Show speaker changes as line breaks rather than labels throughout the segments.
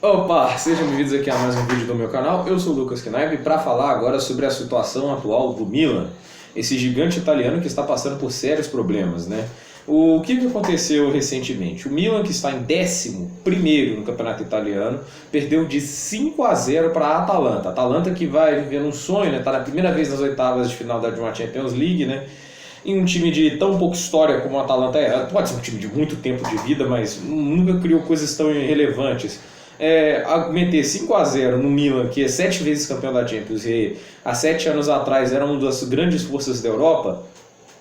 Opa, sejam bem-vindos aqui a mais um vídeo do meu canal. Eu sou o Lucas Knaip para falar agora sobre a situação atual do Milan, esse gigante italiano que está passando por sérios problemas, né? O que aconteceu recentemente? O Milan, que está em 11º no campeonato italiano, perdeu de 5-0 para a Atalanta. A Atalanta que vai viver um sonho, né? Está na primeira vez nas oitavas de final da Champions League, né? Em um time de tão pouca história como o Atalanta é, pode ser um time de muito tempo de vida, mas nunca criou coisas tão irrelevantes. Meter 5-0 no Milan, que é 7 vezes campeão da Champions e há 7 anos atrás era uma das grandes forças da Europa,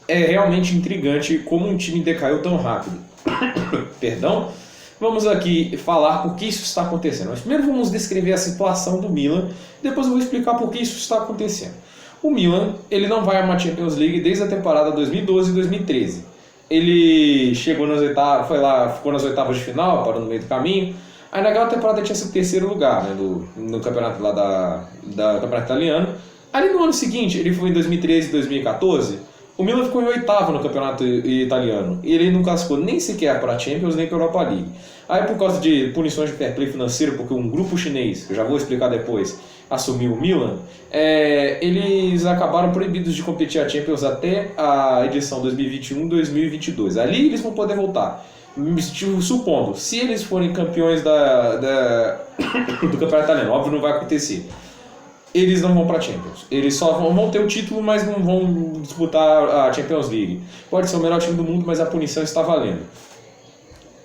é realmente intrigante como um time decaiu tão rápido. Perdão? Vamos aqui falar por que isso está acontecendo. Mas primeiro vamos descrever a situação do Milan, depois eu vou explicar por que isso está acontecendo. O Milan, ele não vai a uma Champions League desde a temporada 2012 e 2013. Ele chegou nas oitavas, ficou nas oitavas de final, parou no meio do caminho. Aí naquela temporada tinha sido terceiro lugar, né, no campeonato lá da campeonato italiano. Aí no ano seguinte, ele foi em 2013 e 2014, o Milan ficou em oitavo no campeonato italiano. E ele não classificou nem sequer para a Champions nem para a Europa League. Aí por causa de punições de fair play financeiro, porque um grupo chinês, que eu já vou explicar depois, assumiu o Milan, eles acabaram proibidos de competir a Champions até a edição 2021-2022. Ali eles vão poder voltar. Supondo, se eles forem campeões do campeonato italiano, óbvio não vai acontecer, eles não vão para a Champions. Eles só vão ter o título, mas não vão disputar a Champions League. Pode ser o melhor time do mundo, mas a punição está valendo.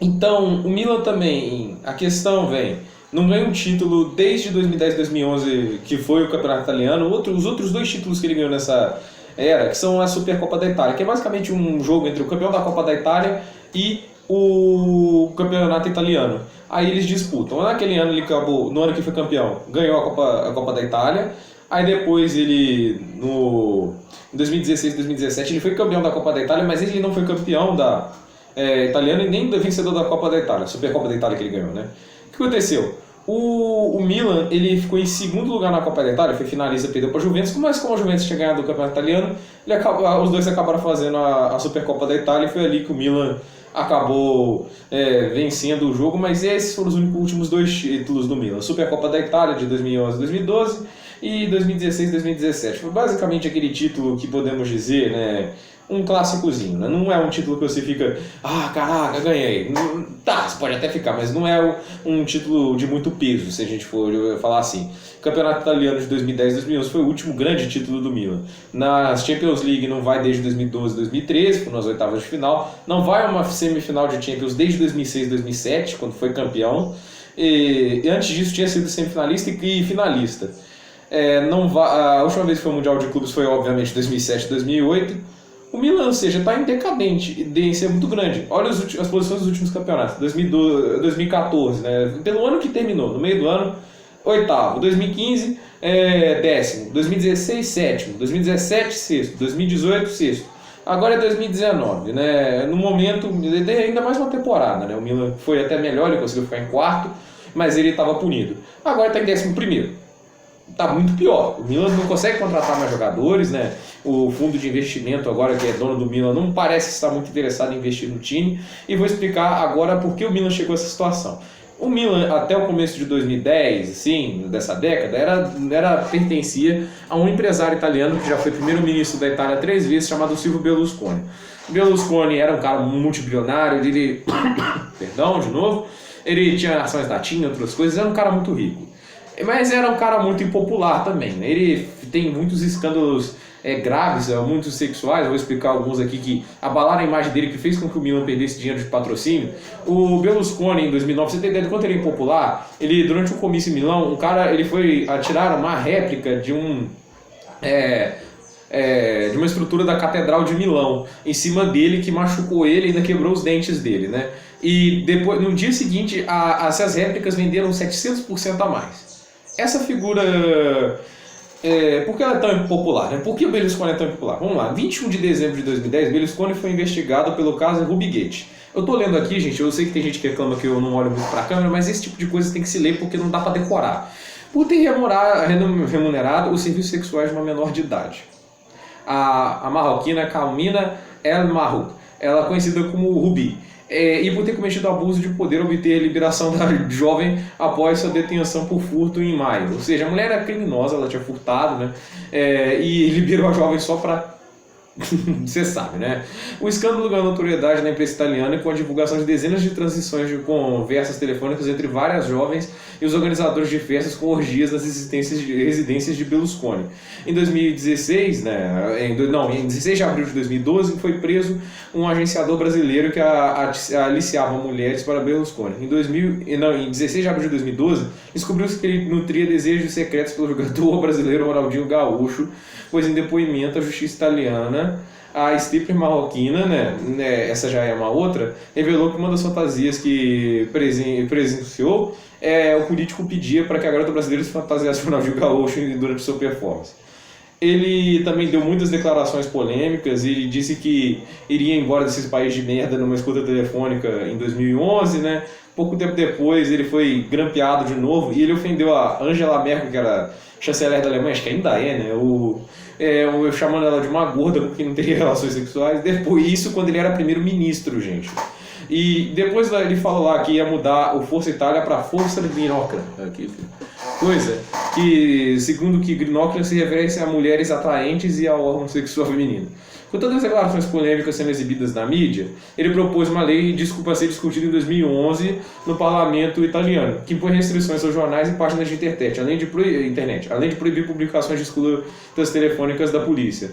Então, o Milan também, a questão vem, não ganha um título desde 2010 2011, que foi o campeonato italiano. Os outros dois títulos que ele ganhou nessa era, que são a Supercopa da Itália, que é basicamente um jogo entre o campeão da Copa da Itália e o campeonato italiano. Aí eles disputam. Naquele ano ele acabou, no ano que foi campeão, ganhou a Copa da Itália. Aí depois ele, em 2016 2017, ele foi campeão da Copa da Itália, mas ele não foi campeão da italiana e nem vencedor da Copa da Itália, Supercopa da Itália que ele ganhou, né? O que aconteceu? O Milan, ele ficou em segundo lugar na Copa da Itália, foi finalista, perdeu para a Juventus, mas como a Juventus tinha ganhado o campeonato italiano, os dois acabaram fazendo a Supercopa da Itália e foi ali que o Milan acabou vencendo o jogo, mas esses foram os últimos dois títulos do Milan. Supercopa da Itália de 2011 2012 e 2016 2017. Foi basicamente aquele título que podemos dizer, né, um clássicozinho, né? Não é um título que você fica, caraca, ganhei. Tá, você pode até ficar, mas não é um título de muito peso, se a gente for falar assim. O Campeonato Italiano de 2010 2011 foi o último grande título do Milan. Na Champions League não vai desde 2012 2013, nas oitavas de final. Não vai a uma semifinal de Champions desde 2006 2007, quando foi campeão. E antes disso tinha sido semifinalista e finalista. A última vez que foi o Mundial de Clubes foi, obviamente, 2007 2008. O Milan, ou seja, está em decadência muito grande. Olha as posições dos últimos campeonatos. 2014, né? Pelo ano que terminou, no meio do ano, oitavo. 2015, décimo. 2016, sétimo. 2017, sexto. 2018, sexto. Agora é 2019, né? No momento, ainda mais uma temporada, né? O Milan foi até melhor, ele conseguiu ficar em quarto, mas ele estava punido. Agora está em 11º. Tá muito pior. O Milan não consegue contratar mais jogadores, né? O fundo de investimento agora que é dono do Milan não parece estar muito interessado em investir no time. E vou explicar agora por que o Milan chegou a essa situação. O Milan, até o começo de 2010, assim, dessa década, pertencia a um empresário italiano que já foi primeiro-ministro da Itália 3 vezes, chamado Silvio Berlusconi. Berlusconi era um cara multibilionário, ele... Perdão, de novo. Ele tinha ações da TIM, outras coisas, era um cara muito rico. Mas era um cara muito impopular também, né? Ele tem muitos escândalos graves, muitos sexuais, vou explicar alguns aqui que abalaram a imagem dele, que fez com que o Milan perdesse dinheiro de patrocínio. O Berlusconi, em 2009, você tem ideia de quanto ele é impopular? Ele, durante um comício em Milão, ele foi atirar uma réplica de uma estrutura da Catedral de Milão em cima dele, que machucou ele e ainda quebrou os dentes dele, né? E depois, no dia seguinte, essas réplicas venderam 700% a mais. Essa figura, por que ela é tão impopular? Né? Por que o Berlusconi é tão impopular? Vamos lá, 21 de dezembro de 2010, Berlusconi foi investigado pelo caso Rubygate. Eu estou lendo aqui, gente, eu sei que tem gente que reclama que eu não olho muito para a câmera, mas esse tipo de coisa tem que se ler porque não dá para decorar. Por ter remunerado os serviços sexuais de uma menor de idade. A marroquina Carmina El Marrouk, ela é conhecida como Ruby. e por ter cometido abuso de poder obter a liberação da jovem após sua detenção por furto em maio. Ou seja, a mulher era criminosa, ela tinha furtado, né? E liberou a jovem só para... Você sabe, né? O escândalo ganhou notoriedade na imprensa italiana com a divulgação de dezenas de transições de conversas telefônicas entre várias jovens e os organizadores de festas com orgias nas residências de Berlusconi. Em 2016, né, em 16 de abril de 2012, foi preso um agenciador brasileiro que aliciava mulheres para Berlusconi. Em 16 de abril de 2012, descobriu-se que ele nutria desejos secretos pelo jogador brasileiro Ronaldinho Gaúcho, pois em depoimento à justiça italiana, a stripper marroquina, né, essa já é uma outra, revelou que uma das fantasias que presenciou o político pedia para que a garota brasileira se fantasiasse de Ronaldinho Gaúcho durante sua performance. Ele também deu muitas declarações polêmicas e disse que iria embora desses países de merda numa escuta telefônica em 2011, né? Pouco tempo depois ele foi grampeado de novo e ele ofendeu a Angela Merkel, que era chanceler da Alemanha, acho que ainda é, né? Chamando ela de uma gorda com quem não teria relações sexuais. Depois, isso quando ele era primeiro-ministro, gente. E depois ele falou lá que ia mudar o Força Itália para Força Grinocra. Aqui, coisa que, segundo que Grinocra se refere a mulheres atraentes e ao órgão sexual feminino. Com todas as declarações polêmicas sendo exibidas na mídia, ele propôs uma lei para ser discutida em 2011 no parlamento italiano, que impõe restrições aos jornais e páginas de internet, além de proibir publicações de escutas telefônicas da polícia.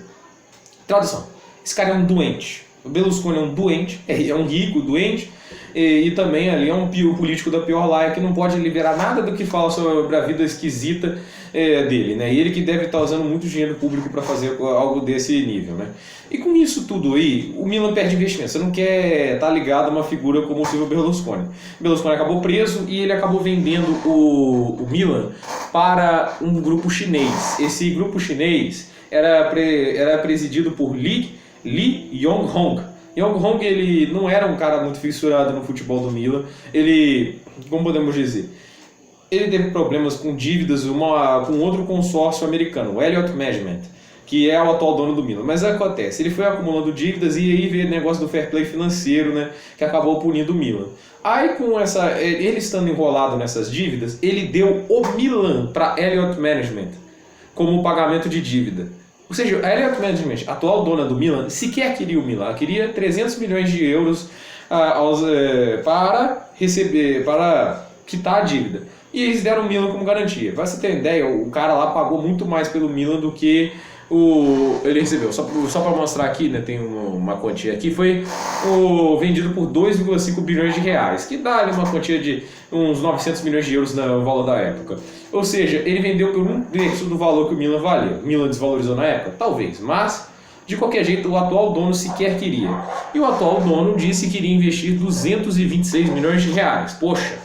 Tradução: esse cara é um doente. O Berlusconi é um doente, é um rico doente, e também ali é um político da pior laia que não pode liberar nada do que fala sobre a vida esquisita dele, né? E ele que deve estar usando muito dinheiro público para fazer algo desse nível, né? E com isso tudo aí, o Milan perde investimento. Você não quer estar ligado a uma figura como o Silvio Berlusconi. O Berlusconi acabou preso e ele acabou vendendo o Milan para um grupo chinês. Esse grupo chinês era presidido por Lee Yong-hong. Yong-hong, ele não era um cara muito fissurado no futebol do Milan. Ele, como podemos dizer, ele teve problemas com dívidas com outro consórcio americano, o Elliott Management, que é o atual dono do Milan. Mas acontece, ele foi acumulando dívidas e aí veio o negócio do fair play financeiro, né, que acabou punindo o Milan. Aí com ele estando enrolado nessas dívidas, ele deu o Milan para Elliott Management como pagamento de dívida. Ou seja, a Elliott Management, atual dona do Milan, sequer queria o Milan. Ela queria 300 milhões de euros para quitar a dívida. E eles deram o Milan como garantia. Pra você ter ideia, o cara lá pagou muito mais pelo Milan do que ele recebeu. Só para mostrar aqui, né, tem uma quantia aqui, foi vendido por 2,5 bilhões de reais, que dá ali uma quantia de uns 900 milhões de euros no valor da época. Ou seja, ele vendeu por 1/3 do valor que o Milan valia. O Milan desvalorizou na época? Talvez, mas de qualquer jeito o atual dono sequer queria. E o atual dono disse que iria investir 226 milhões de reais. Poxa,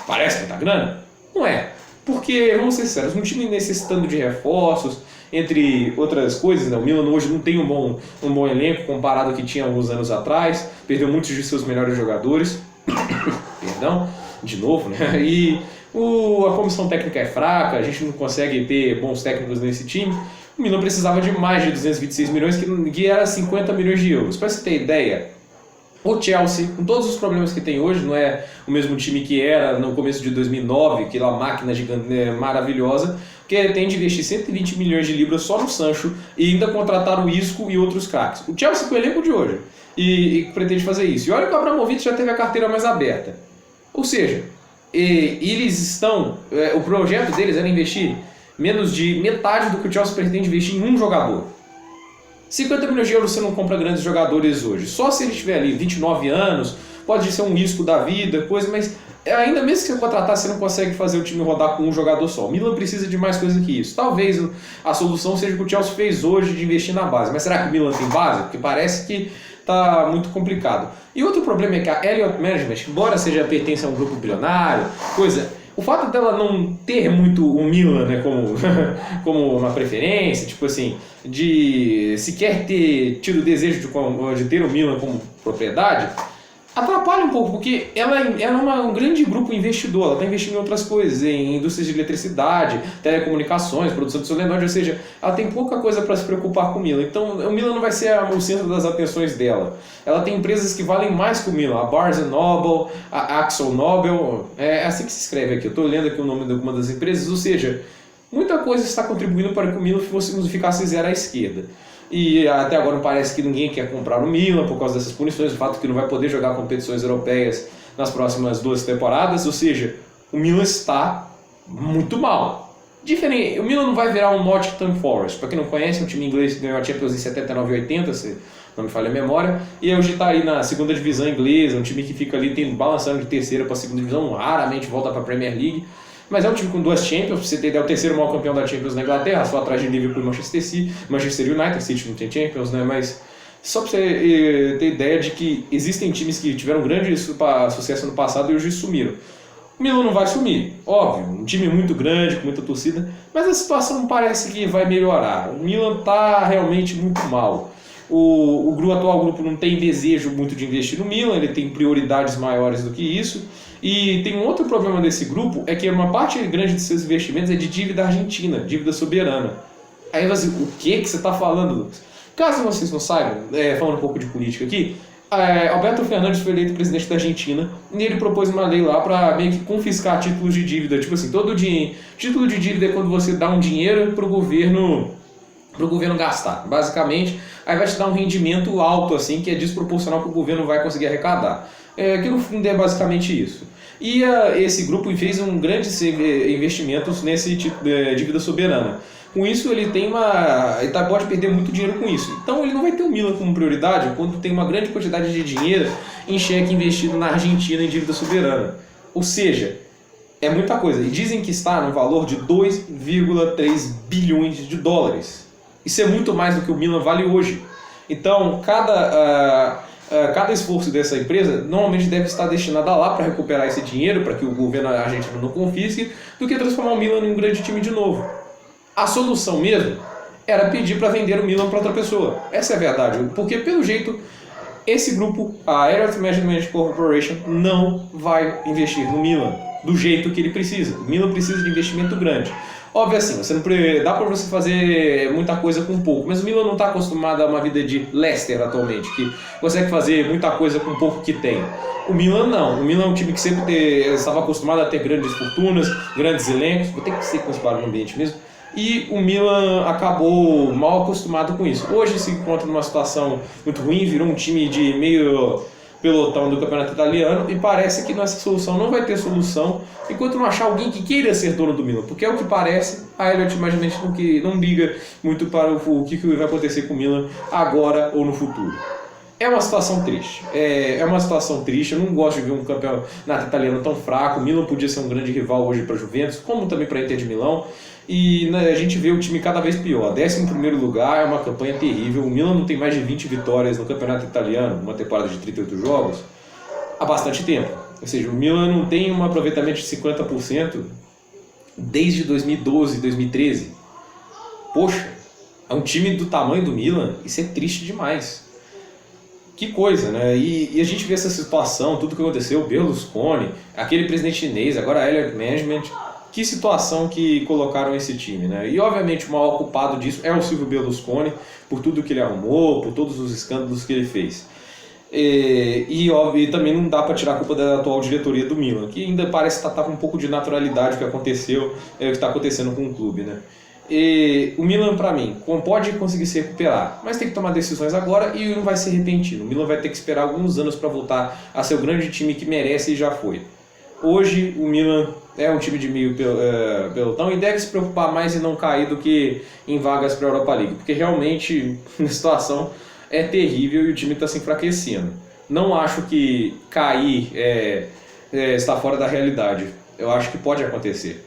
parece muita grana? Não é. Porque, vamos ser sinceros, um time necessitando de reforços, entre outras coisas, né? O Milan hoje não tem um bom elenco comparado ao que tinha alguns anos atrás, perdeu muitos de seus melhores jogadores, perdão, de novo, né? E a comissão técnica é fraca, a gente não consegue ter bons técnicos nesse time. O Milan precisava de mais de 226 milhões, que era 50 milhões de euros. Para você ter ideia, o Chelsea, com todos os problemas que tem hoje, não é o mesmo time que era no começo de 2009, aquela máquina gigante, maravilhosa, que tem de investir 120 milhões de libras só no Sancho e ainda contratar o Isco e outros craques. O Chelsea com o elenco de hoje e pretende fazer isso. E olha que o Abramovich já teve a carteira mais aberta. Ou seja, eles estão... o projeto deles era investir menos de metade do que o Chelsea pretende investir em um jogador. 50 milhões de euros você não compra grandes jogadores hoje. Só se ele tiver ali 29 anos, pode ser um risco da vida, coisa, mas ainda mesmo que você contratar, você não consegue fazer o time rodar com um jogador só. O Milan precisa de mais coisa que isso. Talvez a solução seja o que o Chelsea fez hoje de investir na base. Mas será que o Milan tem base? Porque parece que está muito complicado. E outro problema é que a Elliott Management, embora pertença a um grupo bilionário, o fato dela não ter muito o Milan, né, como uma preferência, tipo assim, de sequer ter tido o desejo de ter o Milan como propriedade, Atrapalha um pouco, porque ela é um grande grupo investidor, ela está investindo em outras coisas, em indústrias de eletricidade, telecomunicações, produção de solenoide, ou seja, ela tem pouca coisa para se preocupar com o Milan. Então o Milan não vai ser o centro das atenções dela. Ela tem empresas que valem mais que o Milan, a Barnes Noble, a Axel Nobel, é assim que se escreve aqui, eu estou lendo aqui o nome de uma das empresas, ou seja, muita coisa está contribuindo para que o Milan ficasse zero à esquerda. E até agora não parece que ninguém quer comprar o Milan por causa dessas punições, o fato que não vai poder jogar competições europeias nas próximas 2 temporadas, ou seja, o Milan está muito mal. Diferente, o Milan não vai virar um Nottingham Forest, para quem não conhece, é um time inglês que ganhou a Champions em 79 e 80, se não me falha a memória, e hoje está aí na segunda divisão inglesa, um time que fica ali balançando de terceira para a segunda divisão, raramente volta para a Premier League. Mas é um time com 2 Champions, pra você ter ideia, é o terceiro maior campeão da Champions na Inglaterra, só atrás de Liverpool e Manchester United, City não tem Champions, né? Mas só pra você ter ideia de que existem times que tiveram grande sucesso no passado e hoje sumiram. O Milan não vai sumir, óbvio, um time muito grande, com muita torcida, mas a situação não parece que vai melhorar. O Milan está realmente muito mal. O atual grupo não tem desejo muito de investir no Milan, ele tem prioridades maiores do que isso. E tem um outro problema desse grupo, é que uma parte grande de seus investimentos é de dívida argentina, dívida soberana. Aí você, o que você está falando, Lucas? Caso vocês não saibam, falando um pouco de política aqui, Alberto Fernandes foi eleito presidente da Argentina e ele propôs uma lei lá para meio que confiscar títulos de dívida. Tipo assim, título de dívida é quando você dá um dinheiro para o governo gastar, basicamente. Aí vai te dar um rendimento alto, assim, que é desproporcional que o governo vai conseguir arrecadar. Que no fundo é basicamente isso. E esse grupo fez grandes investimentos nesse tipo de dívida soberana. Com isso ele pode perder muito dinheiro com isso. Então ele não vai ter o Milan como prioridade quando tem uma grande quantidade de dinheiro em cheque investido na Argentina em dívida soberana. Ou seja, é muita coisa. E dizem que está no valor de 2,3 bilhões de dólares. Isso é muito mais do que o Milan vale hoje. Então, cada esforço dessa empresa normalmente deve estar destinado a lá para recuperar esse dinheiro, para que o governo argentino não confisque, do que transformar o Milan em um grande time de novo. A solução mesmo era pedir para vender o Milan para outra pessoa. Essa é a verdade, porque pelo jeito esse grupo, a Elliott Management Corporation, não vai investir no Milan do jeito que ele precisa. O Milan precisa de investimento grande. Óbvio assim, dá para você fazer muita coisa com pouco, mas o Milan não está acostumado a uma vida de Leicester atualmente, que consegue fazer muita coisa com pouco que tem. O Milan não, o Milan é um time que sempre estava acostumado a ter grandes fortunas, grandes elencos, vou ter que ser com esse barulho no ambiente mesmo, e o Milan acabou mal acostumado com isso. Hoje se encontra numa situação muito ruim, virou um time de meio pelotão do campeonato italiano e parece que nessa solução não vai ter solução enquanto não achar alguém que queira ser dono do Milan, porque é o que parece, a Elliott Management não liga muito para o que vai acontecer com o Milan agora ou no futuro. É uma situação triste, eu não gosto de ver um campeonato italiano tão fraco. O Milan podia ser um grande rival hoje para a Juventus, como também para a Inter de Milão. E a gente vê o time cada vez pior. 11º lugar é uma campanha terrível. O Milan não tem mais de 20 vitórias no campeonato italiano, uma temporada de 38 jogos, há bastante tempo. Ou seja, o Milan não tem um aproveitamento de 50% desde 2012, 2013. Poxa, é um time do tamanho do Milan, isso é triste demais. Que coisa, né? E a gente vê essa situação, tudo que aconteceu, Berlusconi, aquele presidente chinês, agora a Elliott Management. Que situação que colocaram esse time, né? E obviamente o maior culpado disso é o Silvio Berlusconi, por tudo que ele arrumou, por todos os escândalos que ele fez. E também não dá para tirar a culpa da atual diretoria do Milan, que ainda parece estar com um pouco de naturalidade o que aconteceu, o que está acontecendo com o clube, né? E o Milan, para mim, pode conseguir se recuperar, mas tem que tomar decisões agora e não vai ser repentino. O Milan vai ter que esperar alguns anos para voltar a ser o grande time que merece e já foi. Hoje o Milan é um time de meio pelotão e deve se preocupar mais em não cair do que em vagas para a Europa League, porque realmente a situação é terrível e o time está se enfraquecendo. Não acho que cair está fora da realidade. Eu acho que pode acontecer.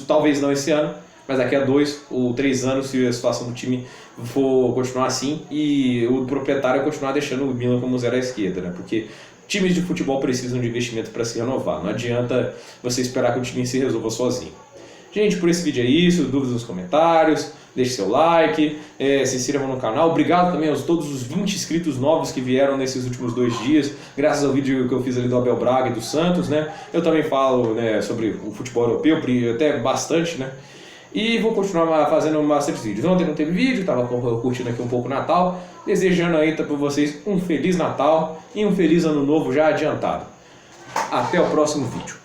Talvez não esse ano, mas daqui a 2 ou 3 anos, se a situação do time for continuar assim e o proprietário continuar deixando o Milan como zero à esquerda, né? Porque times de futebol precisam de investimento para se renovar. Não adianta você esperar que o time se resolva sozinho. Gente, por esse vídeo é isso. Dúvidas nos comentários. deixe seu like, se inscrevam no canal. Obrigado também a todos os 20 inscritos novos que vieram nesses últimos 2 dias, graças ao vídeo que eu fiz ali do Abel Braga e do Santos, né? Eu também falo, né, sobre o futebol europeu, até bastante, né? E vou continuar fazendo bastante vídeos. Ontem não teve vídeo, estava curtindo aqui um pouco o Natal, desejando aí para vocês um Feliz Natal e um Feliz Ano Novo já adiantado. Até o próximo vídeo.